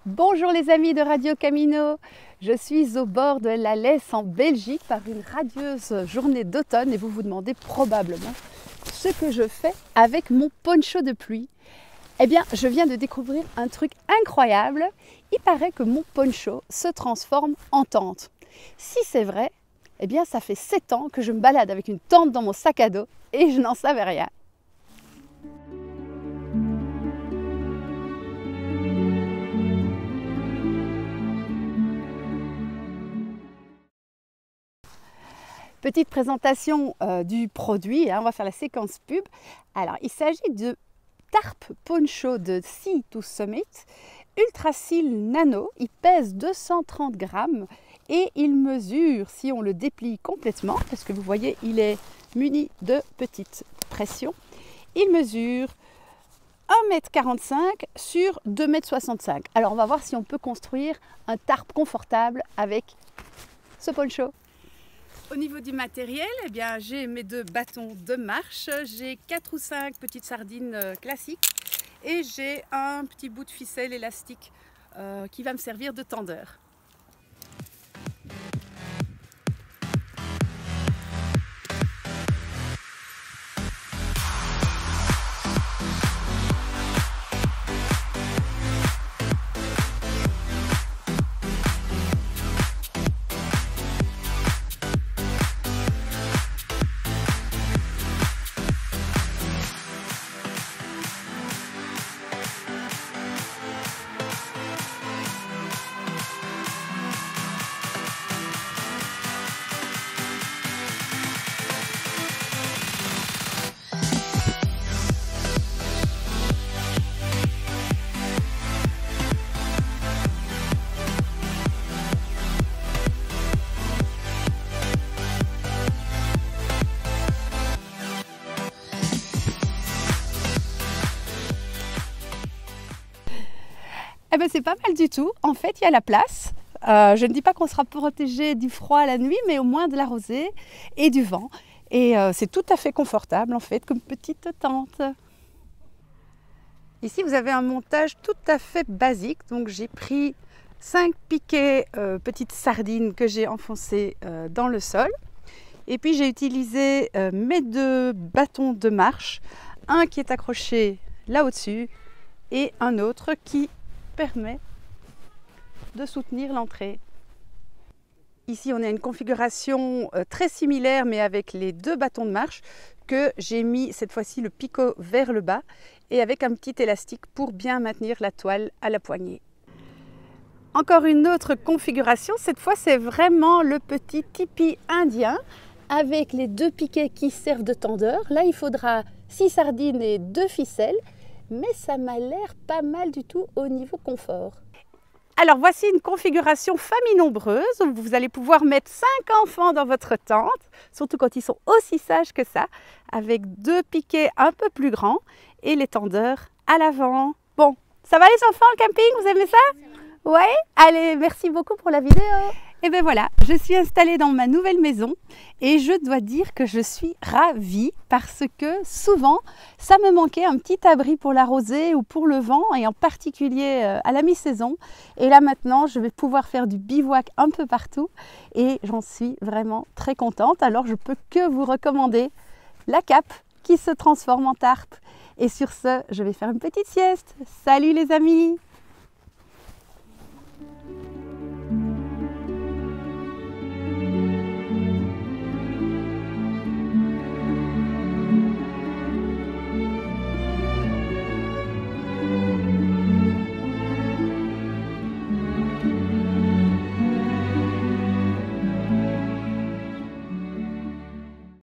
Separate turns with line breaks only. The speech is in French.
Bonjour les amis de Radio Camino, je suis au bord de la Lesse en Belgique par une radieuse journée d'automne et vous vous demandez probablement ce que je fais avec mon poncho de pluie. Eh bien, je viens de découvrir un truc incroyable, il paraît que mon poncho se transforme en tente. Si c'est vrai, eh bien ça fait 7 ans que je me balade avec une tente dans mon sac à dos et je n'en savais rien. Petite présentation du produit, on va faire la séquence pub. Alors, il s'agit de Tarp Poncho de Sea to Summit, Ultrasil Nano. Il pèse 230 grammes et il mesure, si on le déplie complètement, parce que vous voyez, il est muni de petites pressions, il mesure 1,45 m sur 2,65 m. Alors, on va voir si on peut construire un tarp confortable avec ce poncho. Au niveau du matériel, eh bien, j'ai mes 2 bâtons de marche, j'ai 4 ou 5 petites sardines classiques et j'ai un petit bout de ficelle élastique qui va me servir de tendeur. Eh bien, c'est pas mal du tout. En fait, il y a la place. Je ne dis pas qu'on sera protégé du froid la nuit, mais au moins de la rosée et du vent. Et c'est tout à fait confortable, en fait, comme petite tente. Ici, vous avez un montage tout à fait basique. Donc, j'ai pris 5 piquets petites sardines que j'ai enfoncées dans le sol. Et puis, j'ai utilisé mes 2 bâtons de marche. Un qui est accroché là au-dessus et un autre qui permet de soutenir l'entrée. Ici, on a une configuration très similaire, mais avec les 2 bâtons de marche que j'ai mis cette fois-ci le picot vers le bas et avec un petit élastique pour bien maintenir la toile à la poignée. Encore une autre configuration, cette fois c'est vraiment le petit tipi indien avec les 2 piquets qui servent de tendeur. Là, il faudra 6 sardines et 2 ficelles. Mais ça m'a l'air pas mal du tout au niveau confort. Alors voici une configuration famille nombreuse où vous allez pouvoir mettre 5 enfants dans votre tente, surtout quand ils sont aussi sages que ça, avec 2 piquets un peu plus grands et les tendeurs à l'avant. Bon, ça va les enfants, le camping, vous aimez ça? Ouais? Allez, merci beaucoup pour la vidéo. Et bien voilà, je suis installée dans ma nouvelle maison et je dois dire que je suis ravie parce que souvent, ça me manquait un petit abri pour la rosée ou pour le vent et en particulier à la mi-saison. Et là maintenant, je vais pouvoir faire du bivouac un peu partout et j'en suis vraiment très contente. Alors je peux que vous recommander la cape qui se transforme en tarp. Et sur ce, je vais faire une petite sieste. Salut les amis!